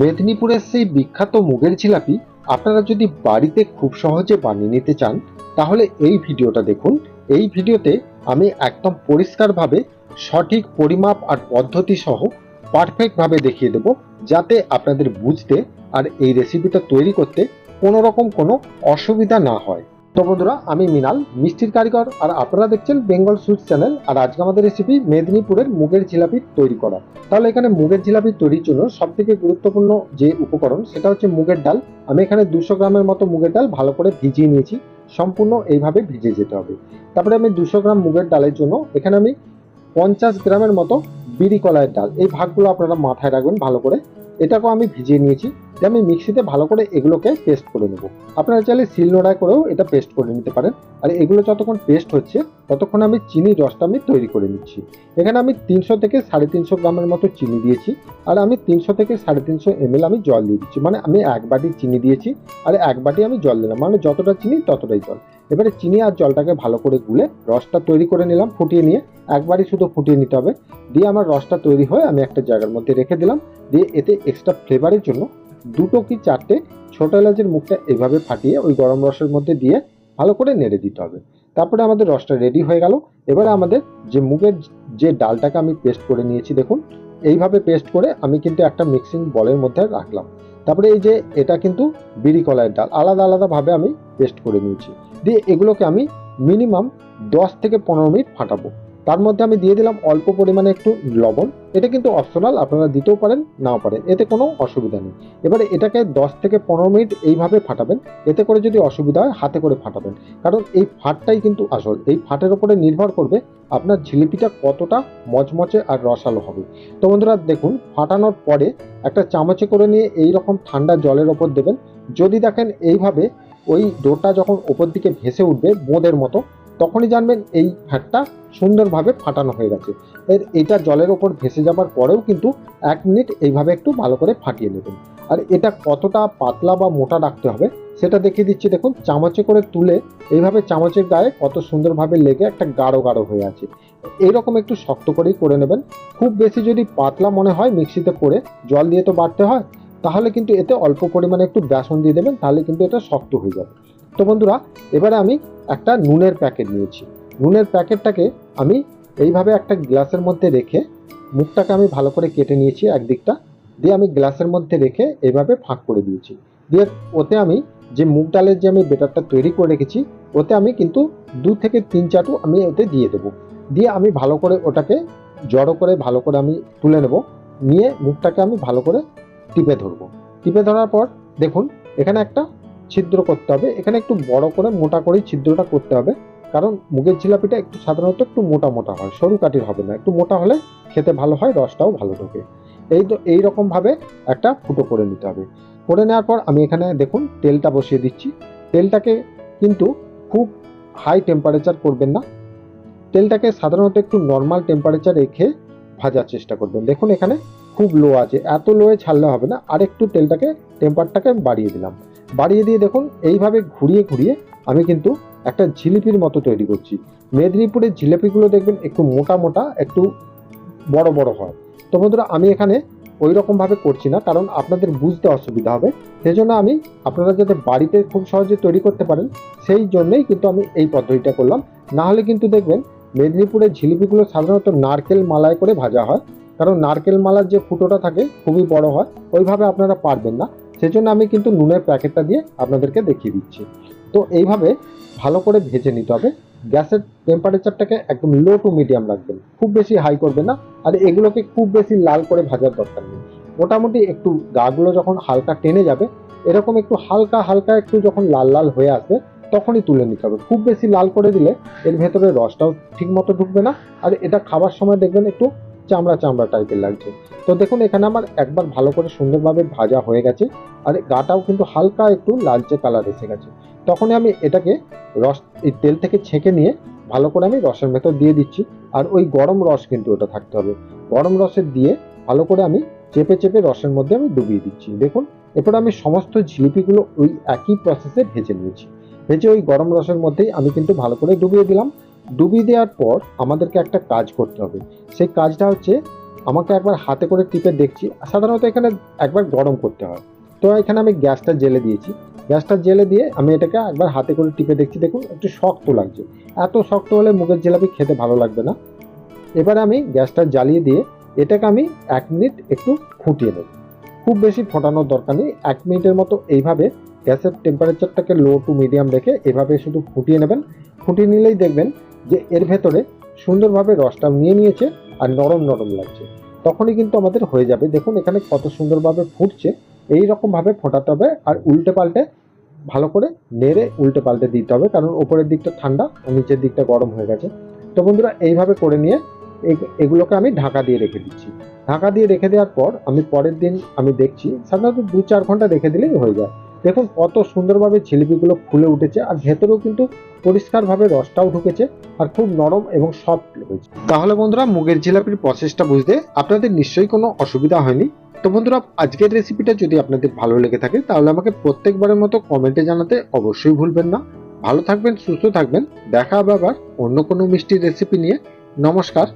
মেদিনীপুরের সেই বিখ্যাত মুগের জিলাপি আপনারা যদি বাড়িতে খুব সহজে বানিয়ে নিতে চান তাহলে এই ভিডিওটা দেখুন। এই ভিডিওতে আমি একদম পরিষ্কারভাবে সঠিক পরিমাপ আর পদ্ধতি সহ পারফেক্টভাবে দেখিয়ে দেব, যাতে আপনাদের বুঝতে আর এই রেসিপিটা তৈরি করতে কোনো রকম কোনো অসুবিধা না হয়। তো বন্ধুরা, আমি মিনাল, মিষ্টির কারিগর, আর আপনারা দেখছেন বেঙ্গল সুইটস চ্যানেল। আর আজকে আমাদের রেসিপি মেদিনীপুরের মুগের জিলাপি তৈরি করা। তাহলে এখানে মুগের জিলাপি তৈরির জন্য সব থেকে গুরুত্বপূর্ণ যে উপকরণ সেটা হচ্ছে মুগের ডাল। আমি এখানে 200 গ্রামের মতো মুগের ডাল ভালো করে ভিজিয়ে নিয়েছি, সম্পূর্ণ এইভাবে ভিজে যেতে হবে। তারপরে আমি 200 গ্রাম মুগের ডালের জন্য এখানে আমি 50 গ্রামের মতো বিরি কলাইয়ের ডাল, এই ভাগগুলো আপনারা মাথায় রাখবেন ভালো করে। এটাকেও আমি ভিজিয়ে নিয়েছি, আমি মিক্সিতে ভালো করে এগুলোকে পেস্ট করে নেব। আপনারা চাইলে শিলনোড়ায় করেও এটা পেস্ট করে নিতে পারেন। আর এগুলো যতক্ষণ পেস্ট হচ্ছে ততক্ষণ আমি চিনির রসটা আমি তৈরি করে নিচ্ছি। এখানে আমি 300 থেকে 350 গ্রামের মতো চিনি দিয়েছি, আর আমি 300 থেকে 350 ml আমি জল দিয়ে দিচ্ছি। মানে আমি 1 বাটি চিনি দিয়েছি আর 1 বাটি আমি জল দিলাম, মানে যতটা চিনি ততটাই জল। এবারে চিনি আর জলটাকে ভালো করে গুলে রসটা তৈরি করে নিলাম, ফুটিয়ে নিয়ে একবারই শুধু ফুটিয়ে নিতে হবে। দিয়ে আমার রসটা তৈরি হয়ে আমি একটা জায়গার মধ্যে রেখে দিলাম। দিয়ে এতে এক্সট্রা ফ্লেভারের জন্য 2 কি 4টে ছোট এলাচের মুখটা এইভাবে ফাটিয়ে ওই গরম রসের মধ্যে দিয়ে ভালো করে নেড়ে দিতে হবে। তারপরে আমাদের রসটা রেডি হয়ে গেল। এবারে আমাদের যে মুগের যে ডালটাকে আমি পেস্ট করে নিয়েছি, দেখুন এইভাবে পেস্ট করে আমি কিন্তু একটা মিক্সিং বলের মধ্যে রাখলাম। তারপরে এই যে এটা কিন্তু বিরি কলাইয়ের ডাল, আলাদা আলাদাভাবে আমি পেস্ট করে নিয়েছি। দিয়ে এগুলোকে আমি মিনিমাম 10 থেকে 15 মিনিট ফাটাবো। তার মধ্যে আমি দিয়ে দিলাম অল্প পরিমাণে একটু লবণ। এটা কিন্তু অপশনাল, আপনারা দিতেও পারেন নাও পারেন, এতে কোনো অসুবিধা নেই। এবারে এটাকে 10 থেকে 15 মিনিট এইভাবে ফাটাবেন। এতে করে যদি অসুবিধা হয় হাতে করে ফাটাবেন, কারণ এই ফাটটাই কিন্তু আসল। এই ফাটের উপরে নির্ভর করবে আপনার জিলিপিটা কতটা মচমচে আর রসালো হবে। তো বন্ধুরা দেখুন, ফাটানোর পরে একটা চামচে করে নিয়ে এই রকম ঠান্ডা জলের ওপর দেবেন। যদি দেখেন এইভাবে ওই ডোটা যখন ওপর দিকে ভেসে উঠবে বোঁদের মতো, তখনই জানবেন এই ফ্যাটটা সুন্দরভাবে ফাটানো হয়ে গেছে। এটা জলের ওপর ভেসে যাবার পরেও কিন্তু 1 মিনিট এইভাবে একটু ভালো করে ফাটিয়ে নেবেন। আর এটা কতটা পাতলা বা মোটা রাখতে হবে সেটা দেখিয়ে দিচ্ছি। দেখুন, চামচে করে তুলে এইভাবে চামচের গায়ে কত সুন্দরভাবে লেগে একটা গাঢ় গাঢ় হয়ে আছে। এইরকম একটু শক্ত করেই করে নেবেন। খুব বেশি যদি পাতলা মনে হয় মিক্সিতে করে জল দিয়ে তো বাটতে হয়, তাহলে কিন্তু এতে অল্প পরিমাণে একটু বেসন দিয়ে দেবেন, তাহলে কিন্তু এটা শক্ত হয়ে যাবে। তো বন্ধুরা, এবারে আমি একটা নুনের প্যাকেট নিয়েছি। নুনের প্যাকেটটাকে আমি এইভাবে একটা গ্লাসের মধ্যে রেখে মুখটাকে আমি ভালো করে কেটে নিয়েছি একদিকটা। দিয়ে আমি গ্লাসের মধ্যে রেখে এইভাবে ফাঁক করে দিয়েছি। দিয়ে ওতে আমি যে মুগ ডালের যে আমি বেটারটা তৈরি করে রেখেছি, ওতে আমি কিন্তু 2 থেকে 3 চাটু আমি ওতে দিয়ে দেবো। দিয়ে আমি ভালো করে ওটাকে জড়ো করে ভালো করে আমি তুলে নেব। নিয়ে মুখটাকে আমি ভালো করে টিপে ধরবো। টিপে ধরার পর দেখুন, এখানে একটা ছিদ্র করতে হবে। এখানে একটু বড় করে মোটা করেই ছিদ্রটা করতে হবে, কারণ মুগের জিলাপিটা একটু সাধারণত একটু মোটা মোটা হয়, সরু কাঠির হবে না। একটু মোটা হলে খেতে ভালো হয়, রসটাও ভালো ঢোকে। এই রকম ভাবে একটা ফুটো করে নিতে হবে। করে নেওয়ার পর আমি এখানে দেখুন তেলটা বসিয়ে দিচ্ছি। তেলটাকে কিন্তু খুব হাই টেম্পারেচার করবেন না, তেলটাকে সাধারণত একটু নর্মাল টেম্পারেচার রেখে ভাজার চেষ্টা করবেন। দেখুন এখানে খুব লো আছে, এত লোয়ে ছাড়লে হবে না, আর একটু টেম্পারটাকে আমি বাড়িয়ে দিলাম। বাড়িয়ে দিয়ে দেখুন এইভাবে ঘুরিয়ে ঘুরিয়ে আমি কিন্তু একটা জিলিপির মতো তৈরি করছি। মেদিনীপুরের জিলিপিগুলো দেখবেন একটু মোটা মোটা, একটু বড় বড় হয়। তো বন্ধুরা, আমি এখানে ওই রকমভাবে করছি না, কারণ আপনাদের বুঝতে অসুবিধা হবে। সেজন্য আমি আপনারা যাতে বাড়িতে খুব সহজে তৈরি করতে পারেন সেই জন্যই কিন্তু আমি এই পদ্ধতিটা করলাম। না হলে কিন্তু দেখবেন মেদিনীপুরের জিলিপিগুলো সাধারণত নারকেল মালাই করে ভাজা হয়, কারণ নারকেল মালার যে ফুটোটা থাকে খুবই বড় হয়, ওইভাবে আপনারা পারবেন না। সেজন্য আমি কিন্তু নুনের প্যাকেটটা দিয়ে আপনাদেরকে দেখিয়ে দিচ্ছি। তো এইভাবে ভালো করে ভেজে নিতে হবে। গ্যাসের টেম্পারেচারটাকে একদম লো টু মিডিয়াম রাখবেন, খুব বেশি হাই করবেন না। আর এগুলোকে খুব বেশি লাল করে ভাজার দরকার নেই। মোটামুটি একটু গাগুলো যখন হালকা টেনে যাবে, এরকম একটু হালকা হালকা একটু যখন লাল লাল হয়ে আসবে, তখনই তুলে নিতে হবে। খুব বেশি লাল করে দিলে এর ভেতরে রসটাও ঠিক মতো ঢুকবে না, আর এটা খাবার সময় দেখবেন একটু চামড়া চামড়া টাইপের লাগছে। তো দেখুন এখানে আমার একবার ভালো করে সুন্দরভাবে ভাজা হয়ে গেছে, আর গাটাও কিন্তু হালকা একটু লালচে কালার এসে গেছে। তখনই আমি এটাকে এই তেল থেকে ছেঁকে নিয়ে ভালো করে আমি রসের ভেতর দিয়ে দিচ্ছি। আর ওই গরম রস কিন্তু ওটা থাকতে হবে। গরম রসে দিয়ে ভালো করে আমি চেপে চেপে রসের মধ্যে আমি ডুবিয়ে দিচ্ছি। দেখুন, এরপর আমি সমস্ত জিলিপিগুলো ওই একই প্রসেসে ভেজে নিয়েছি। ভেজে ওই গরম রসের মধ্যেই আমি কিন্তু ভালো করে ডুবিয়ে দিলাম। ডুবিয়ে দেওয়ার পর আমাদেরকে একটা কাজ করতে হবে। সেই কাজটা হচ্ছে আমাকে একবার হাতে করে টিপে দেখছি। সাধারণত এখানে একবার গরম করতে হয়। তো এখানে আমি গ্যাসটা জেলে দিয়েছি। গ্যাসটা জেলে দিয়ে আমি এটাকে একবার হাতে করে টিপে দেখছি, দেখুন একটু শক্ত লাগছে। এত শক্ত হলে মুগের জিলাপি খেতে ভালো লাগবে না। এবারে আমি গ্যাসটা জ্বালিয়ে দিয়ে এটাকে আমি 1 মিনিট একটু ফুটিয়ে নেব। খুব বেশি ফোটানোর দরকার নেই, 1 মিনিটের মতো এইভাবে গ্যাসের টেম্পারেচারটাকে লো টু মিডিয়াম রেখে এভাবে শুধু ফুটিয়ে নেবেন। ফুটিয়ে নিলেই দেখবেন যে এর ভেতরে সুন্দরভাবে রসটা নিয়ে নিয়েছে আর নরম নরম লাগছে। তখনই কিন্তু আমাদের হয়ে যাবে। দেখুন এখানে কত সুন্দরভাবে ফুটছে। এই রকমভাবে ফোটাতে হবে আর উল্টে পাল্টে ভালো করে নেড়ে উল্টে পাল্টে দিতে হবে, কারণ ওপরের দিকটা ঠান্ডা আর নিচের দিকটা গরম হয়ে গেছে। তো বন্ধুরা এইভাবে করে নিয়ে এগুলোকে আমি ঢাকা দিয়ে রেখে দিচ্ছি। ঢাকা দিয়ে রেখে দেওয়ার পর আমি পরের দিন আমি দেখছি, সাধারণত 2-4 ঘন্টা রেখে দিলেই হয়ে যায়। দেখুন কত সুন্দরভাবে জিলিপিগুলো ফুলে উঠেছে আর ভেতরেও কিন্তু পরিষ্কারভাবে রসটাও ঢুকেছে আর খুব নরম এবং সফট হয়েছে। তাহলে বন্ধুরা মুগের জিলাপির প্রসেসটা বুঝতে আপনাদের নিশ্চয়ই কোনো অসুবিধা হয়নি। তো বন্ধুরা আজকের রেসিপিটা যদি আপনাদের ভালো লেগে থাকে তাহলে আমাকে প্রত্যেকবারের মতো কমেন্টে জানাতে অবশ্যই ভুলবেন না। ভালো থাকবেন, সুস্থ থাকবেন। দেখা হবে আবার অন্য কোনো মিষ্টি রেসিপি নিয়ে। নমস্কার।